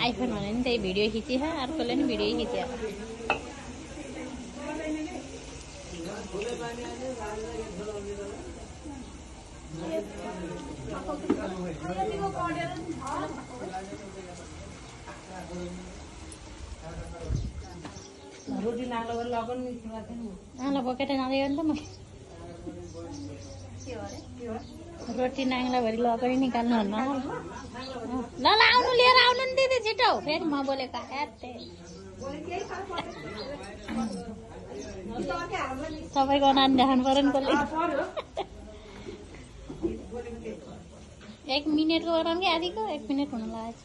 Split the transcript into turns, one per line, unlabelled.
iPhone भने नि त्यही भिडियो खिचिह अर्कोले नि भिडियो खिच्यो
रोटी नालो लगन निस्किला थिएन
आला बोकेटा नदियो नि त म रोटी नाङ्ला भरि लगरी निकाल्नु भन्न ल ल आउनु लिएर आउनु नि दिदी छिटो फेरि म बोलेको सबैको नानी देखाउनु पर्यो नि कसले 1 मिनेटको बनाउनु कि आधीको 1 मिनेट हुन लाग्छ